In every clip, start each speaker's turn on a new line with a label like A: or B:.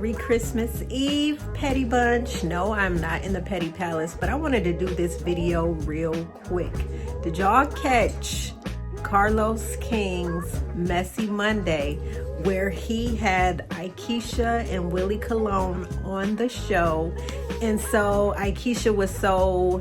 A: Merry Christmas Eve, Petty Bunch. No, I'm not in the Petty Palace, but I wanted to do this video real quick. Did y'all catch Carlos King's Messy Monday, where he had Aikisha and Willie Colon on the show? And so Aikisha was I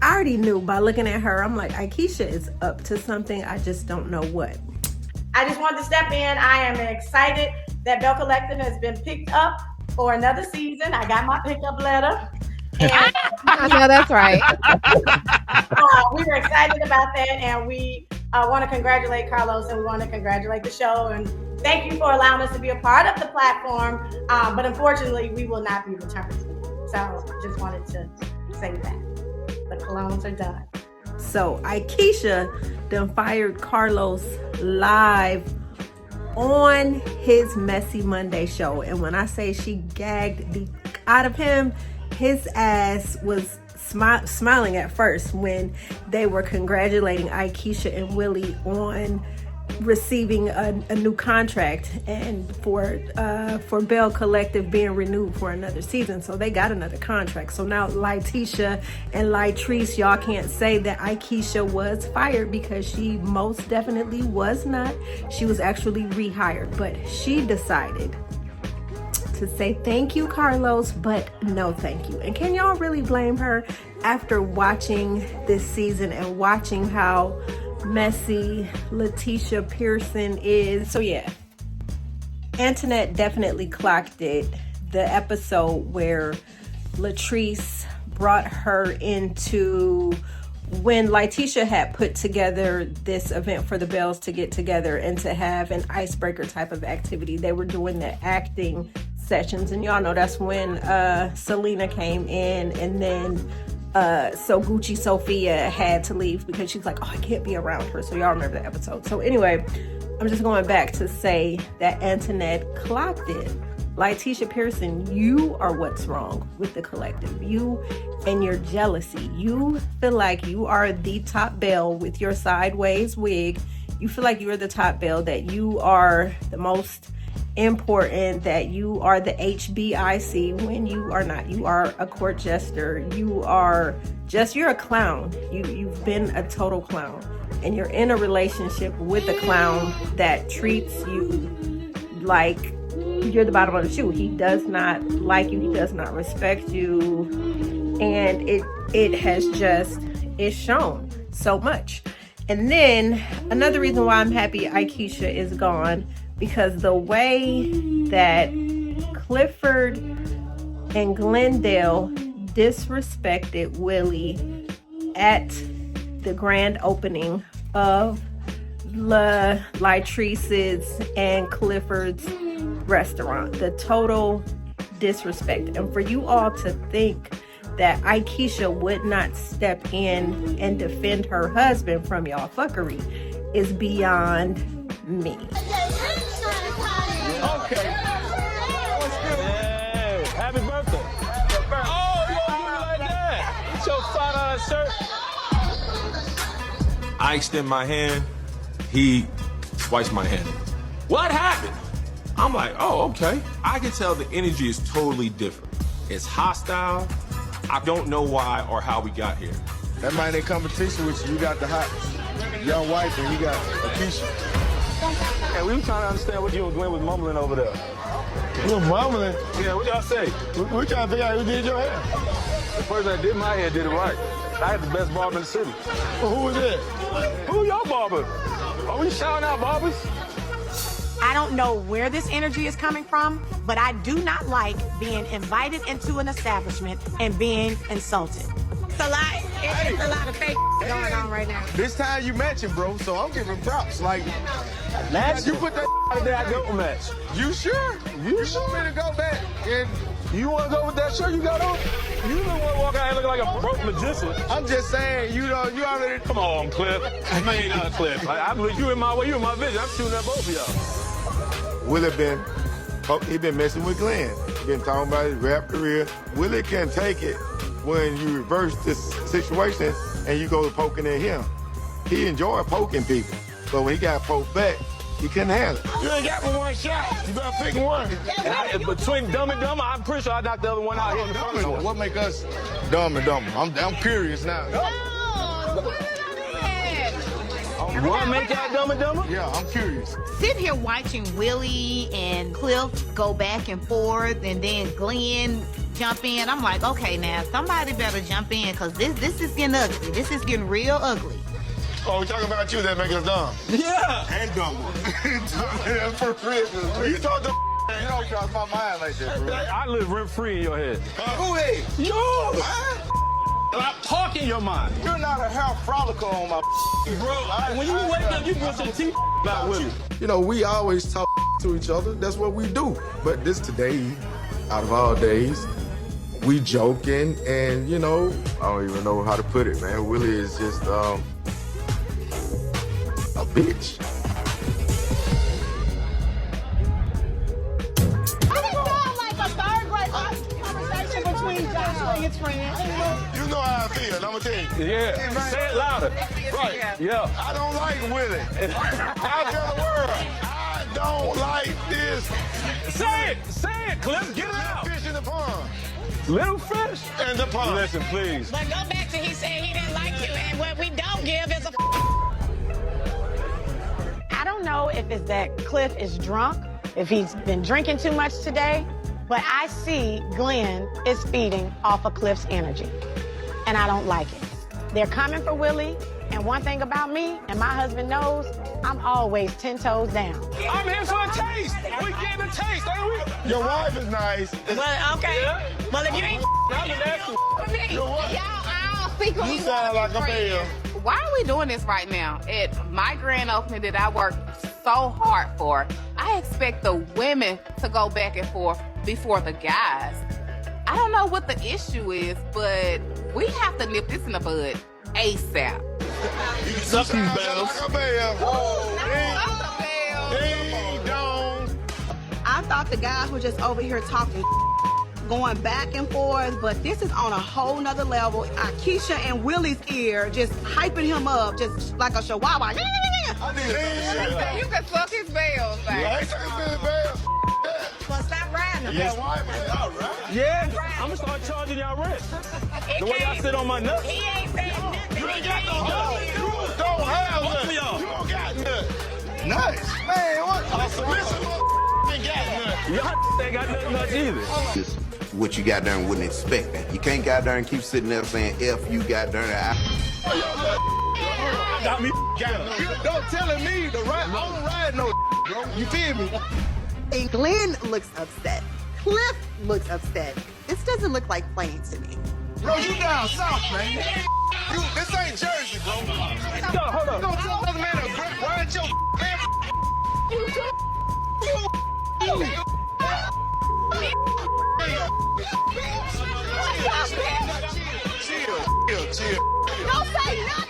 A: already knew by looking at her. I'm like, Aikisha is up to something. I just don't know what.
B: I just wanted to step in. I am excited that Bell Collective has been picked up for another season. I got my pickup letter. And
C: I know that's right.
B: we were excited about that, and we want to congratulate Carlos, and we want to congratulate the show. And thank you for allowing us to be a part of the platform. But unfortunately, we will not be returned. So just wanted to say that. The colognes are done.
A: So Aikisha done fired Carlos live on his Messy Monday show. And when I say she gagged the out of him, his ass was smiling at first when they were congratulating Aikisha and Willie on receiving a new contract and for Bell Collective being renewed for another season. So they got another contract. So now Letitia and Latrice, y'all can't say that Aikisha was fired, because she most definitely was not. She was actually rehired, but she decided to say thank you, Carlos, but no thank you. And can y'all really blame her after watching this season and watching how messy Letitia Pearson is? So yeah, Antoinette definitely clocked it. The episode where Latrice brought her into, when Letitia had put together this event for the Bells to get together and to have an icebreaker type of activity. They were doing the acting sessions, and y'all know that's when Selena came in, and then so Gucci Sophia had to leave because she's like, oh, I can't be around her. So y'all remember the episode. So anyway, I'm just going back to say that Antoinette clocked it. Letitia Pearson, you are what's wrong with the collective. You and your jealousy. You feel like you are the top belle with your sideways wig. You feel like you're the top belle, that you are the most important, that you are the HBIC when you are not. You are a court jester. You're a clown. You've been a total clown, and you're in a relationship with a clown that treats you like you're the bottom of the shoe. He does not like you. He does not respect you, and it's shown so much. And then another reason why I'm happy Aikisha is gone, because the way that Clifford and Glendale disrespected Willie at the grand opening of Latrice's and Clifford's restaurant. The total disrespect. And for you all to think that Aikisha would not step in and defend her husband from y'all fuckery is beyond me.
D: Okay. What's good? Hey, happy birthday. Oh, you don't do it like that. It's your $5 shirt. I extend my hand. He swipes my hand. What happened? I'm like, oh, okay. I can tell the energy is totally different. It's hostile. I don't know why or how we got here.
E: That might in competition with you. You got the hot young wife and you got Aikisha.
D: Hey, we were trying to understand what you and Glenn was mumbling over there.
E: You were mumbling?
D: Yeah, what y'all say?
E: We're trying to figure out who did your hair.
D: The person that did my hair did it right. I had the best barber in the city.
E: Well, who was it?
D: Who y'all barber? Are we shouting out barbers?
B: I don't know where this energy is coming from, but I do not like being invited into an establishment and being insulted. It's a lot. It's a lot of fake going on right now.
E: This time you matching, bro, so I'm giving props. Like,
D: Match?
E: you put that
D: How did I don't match?
E: You sure? You want me to go back and
D: You want to go with that shirt you got on? You don't want to walk out here looking like a broke magician.
E: I'm just saying, you already.
D: Come on, Cliff. I ain't not Cliff. I believe you in my way. You in my vision. I'm shooting at both of y'all.
E: Willie been messing with Glenn. Been talking about his rap career. Willie can take it when you reverse this situation and you go poking at him. He enjoyed poking people. But when he got poked back, He couldn't handle it. You ain't got but one shot. You better pick one.
D: Between Dumb and Dumber, I'm pretty sure I knocked the other one out here in the first one.
E: What make us Dumb and Dumber? I'm curious now.
D: What make y'all Dumb and Dumber?
E: Yeah, I'm curious.
C: Sitting here watching Willie and Cliff go back and forth, and then Glenn jump in. I'm like, okay, now somebody better jump in, because this is getting ugly. This is getting real ugly.
E: Oh, we talking about you that make us dumb.
D: Yeah.
E: And dumber. For real. You talk to you don't cross my mind like that, bro.
D: I live rent free in your head.
E: Who is?
D: You! I'm talking your mind.
E: You're not a hair follicle on my
D: Bro, when you wake up, you brush your teeth out with me.
F: You know, we always talk to each other. That's what we do. But this today, out of all days, we joking, and you know, I don't even know how to put it, man. Willie is just a bitch.
E: You know how I feel, I'm gonna tell you.
D: Yeah, say it louder.
E: Right.
D: Yeah.
E: I don't like Willie. I'll tell the world, I don't like this.
D: Say it, Cliff, get it out.
E: Fish in the pond.
D: Little fish
E: In the pond.
D: Listen, please.
G: But go back to he said he didn't like you, and what we don't give is a.
B: I don't know if it's that Cliff is drunk, if he's been drinking too much today, but I see Glenn is feeding off of Cliff's energy, and I don't like it. They're coming for Willie, and one thing about me, and my husband knows, I'm always 10 toes down.
D: I'm here for a taste. We getting a taste, ain't we?
E: Your wife is nice.
G: Well, okay.
D: Yeah.
G: Well, if you ain't with me,
C: Y'all secretly
E: You sound like a bell.
H: Why are we doing this right now? At my grand opening that I worked so hard for, I expect the women to go back and forth before the guys. I don't know what the issue is, but we have to nip this in the bud ASAP.
D: Suck these bells.
E: Like a bell. Ding dong.
I: I thought the guys were just over here talking, going back and forth, but this is on a whole nother level. Aikisha and Willie's ear just hyping him up, just like a chihuahua.
E: I need
H: You can suck his bells, baby.
E: I ain't taking this bell.
G: well, stop riding him.
E: Yes, wife is all right.
D: Yeah, I'm gonna start charging y'all rent. The way y'all sit on my nuts.
G: He ain't saying nothing.
E: You ain't got no nuts. You don't have
D: Both of
E: nuts.
D: y'all.
E: You don't got nuts. Nuts? Man, what? A submissive ain't got nuts.
D: Y'all ain't got nothing nuts either.
J: Just what you got there and wouldn't expect that. You can't got there and keep sitting there saying F you got there.
D: Got me.
E: Don't telling me to ride. I don't ride no bro. You feel me?
I: And Glenn looks upset. Cliff looks upset. This doesn't look like planes to me.
E: Bro, you down south, man. This ain't Jersey, bro.
D: Yo, hold up.
E: Don't tell another man to ride your man. Chill.
I: Don't say nothing.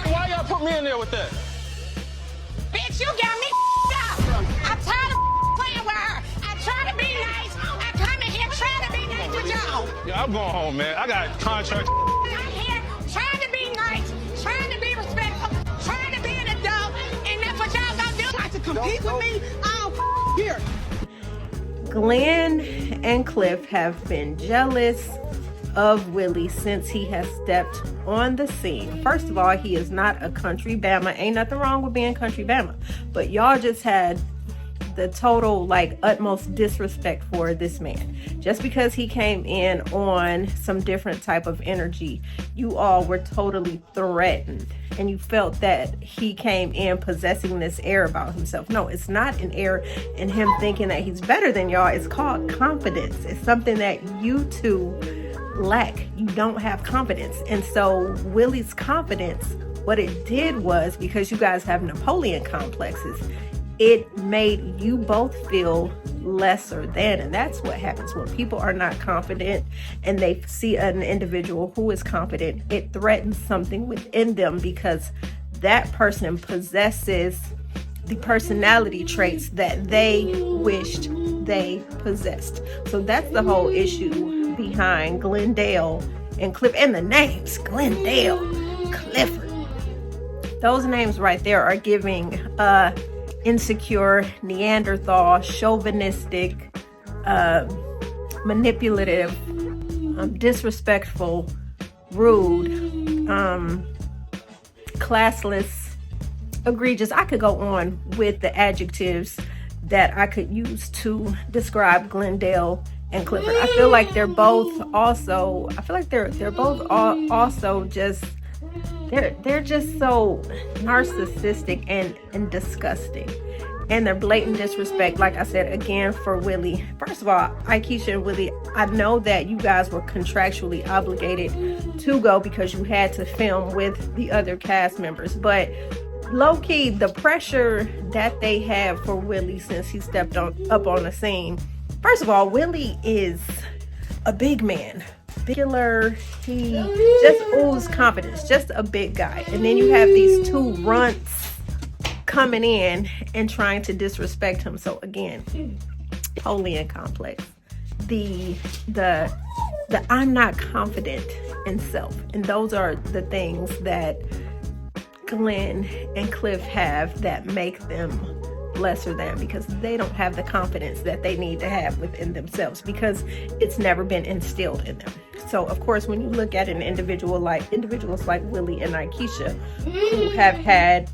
D: Why y'all put me in there with that?
G: Bitch, you got me up. I'm tired of playing with her. I try to be nice. I come in here trying to be nice with y'all.
D: Yeah, I'm going home, man. I got contract.
G: I'm here trying to be nice, trying to be respectful, trying to be an adult, and that's what y'all gonna do.
I: To compete with me, I'm here.
A: Glenn and Cliff have been jealous of Willie since he has stepped on the scene. First of all, he is not a country bama. Ain't nothing wrong with being country bama, but y'all just had the total utmost disrespect for this man. Just because he came in on some different type of energy, you all were totally threatened, and you felt that he came in possessing this air about himself. No, it's not an air in him thinking that he's better than y'all. It's called confidence. It's something that you two lack. You don't have confidence. And so Willie's confidence, what it did was, because you guys have Napoleon complexes, it made you both feel lesser than. And that's what happens when people are not confident and they see an individual who is confident. It threatens something within them because that person possesses the personality traits that they wished they possessed. So that's the whole issue behind Glendale and Cliff, and the names Glendale, Clifford. Those names right there are giving insecure, Neanderthal, chauvinistic, manipulative, disrespectful, rude, classless, egregious. I could go on with the adjectives that I could use to describe Glendale and Clifford. I feel like they're both also, just, they're just so narcissistic and disgusting. And their blatant disrespect, like I said, again, for Willie. First of all, Aikisha and Willie, I know that you guys were contractually obligated to go because you had to film with the other cast members. But low-key, the pressure that they have for Willie since he stepped up on the scene. First of all, Willie is a big man. Regular, he just oozes confidence, just a big guy. And then you have these two runts coming in and trying to disrespect him. So again, totally in complex. The I'm not confident in self. And those are the things that Glenn and Cliff have that make them lesser than, because they don't have the confidence that they need to have within themselves because it's never been instilled in them. So of course, when you look at individuals like Willie and Aikisha, who have had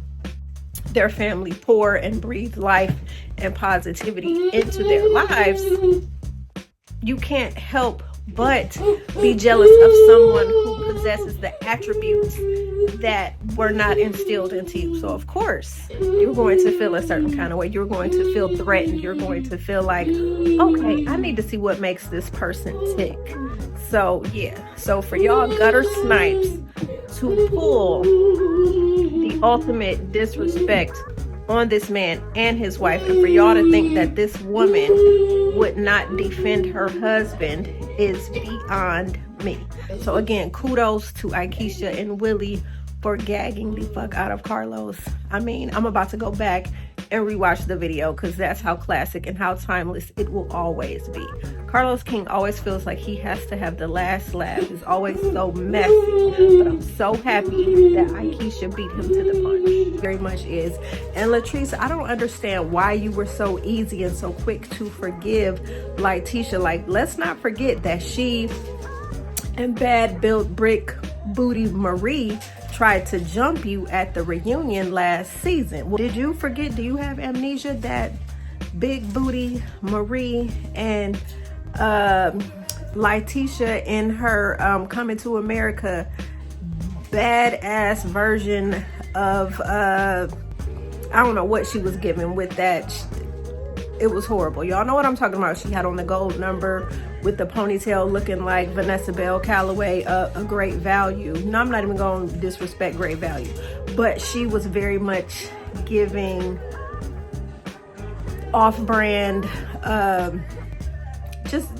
A: their family pour and breathe life and positivity into their lives, you can't help but be jealous of someone who possesses the attributes that were not instilled into you. So of course, you're going to feel a certain kind of way. You're going to feel threatened. You're going to feel like, okay, I need to see what makes this person tick. So yeah, so for y'all gutter snipes to pull the ultimate disrespect on this man and his wife, and for y'all to think that this woman would not defend her husband is beyond me. So again, kudos to Aikisha and Willie for gagging the fuck out of Carlos. I mean, I'm about to go back and rewatch the video because that's how classic and how timeless it will always be. Carlos King always feels like he has to have the last laugh. He's always so messy, but I'm so happy that Aikisha beat him to the punch. Very much is. And Latrice, I don't understand why you were so easy and so quick to forgive Letitia. Like, let's not forget that she and bad built brick booty Marie tried to jump you at the reunion last season. Did you forget? Do you have amnesia that big booty Marie and Letitia in her Coming to America badass version of I don't know what she was given with that. It was horrible. Y'all know what I'm talking about. She had on the gold number with the ponytail looking like Vanessa Bell Calloway, a Great Value. No, I'm not even going to disrespect Great Value, but she was very much giving off-brand,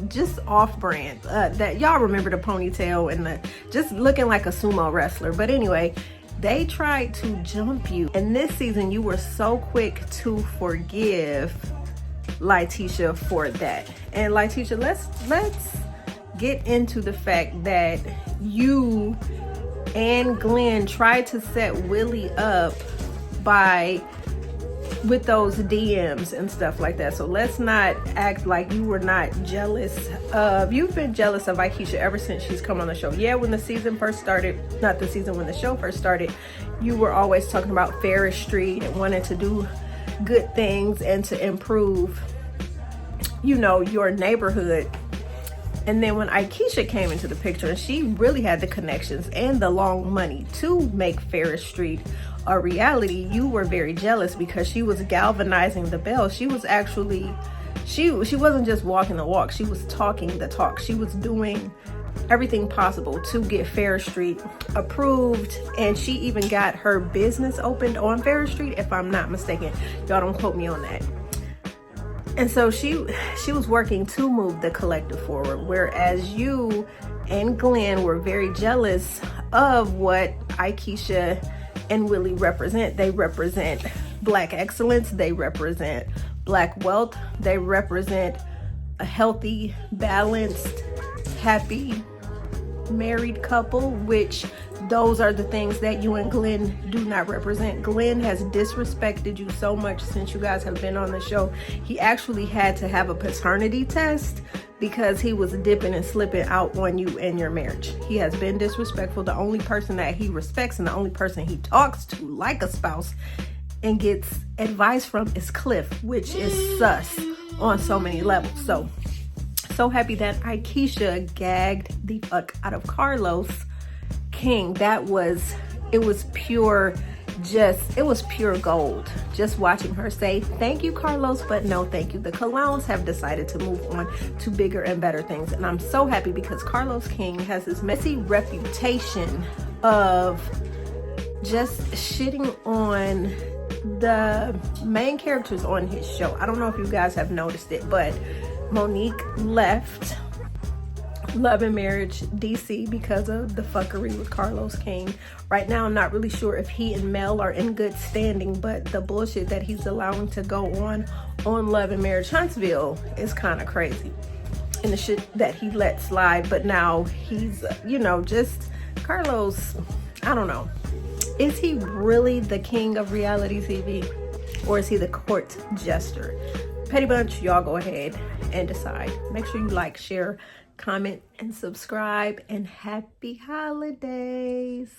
A: just off-brand. That y'all remember the ponytail and the just looking like a sumo wrestler. But anyway, they tried to jump you, and this season you were so quick to forgive Letitia for that. And Letitia, let's get into the fact that you and Glenn tried to set Willie up with those DMs and stuff like that. So let's not act like you were not jealous of, you've been jealous of Aikisha ever since she's come on the show. Yeah, when the season first started, not the season, when the show first started, you were always talking about Ferris Street and wanting to do good things and to improve, you know, your neighborhood. And then when Aikisha came into the picture, and she really had the connections and the long money to make Ferris Street a reality, you were very jealous because she was galvanizing the Bell. She was actually, she wasn't just walking the walk, she was talking the talk. She was doing everything possible to get Fair Street approved, and she even got her business opened on Fair Street, if I'm not mistaken. Y'all don't quote me on that. And so she was working to move the collective forward, whereas you and Glenn were very jealous of what Aikisha and Willie represent. They represent Black excellence, they represent Black wealth, they represent a healthy, balanced, happy married couple, which those are the things that you and Glenn do not represent. Glenn has disrespected you so much since you guys have been on the show. He actually had to have a paternity test because he was dipping and slipping out on you and your marriage. He has been disrespectful. The only person that he respects and the only person he talks to like a spouse and gets advice from is Cliff, which is sus on so many levels. So happy that Aikisha gagged the fuck out of Carlos King. It was pure gold. Just watching her say, thank you, Carlos, but no thank you. The Colons have decided to move on to bigger and better things. And I'm so happy because Carlos King has this messy reputation of just shitting on the main characters on his show. I don't know if you guys have noticed it, but Monique left Love and Marriage DC because of the fuckery with Carlos King. Right now, I'm not really sure if he and Mel are in good standing, but the bullshit that he's allowing to go on Love and Marriage Huntsville is kind of crazy. And the shit that he let slide, but now he's, just Carlos, I don't know. Is he really the king of reality TV? Or is he the court jester? Petty Bunch, y'all go ahead and decide. Make sure you like, share, comment, and subscribe. And happy holidays.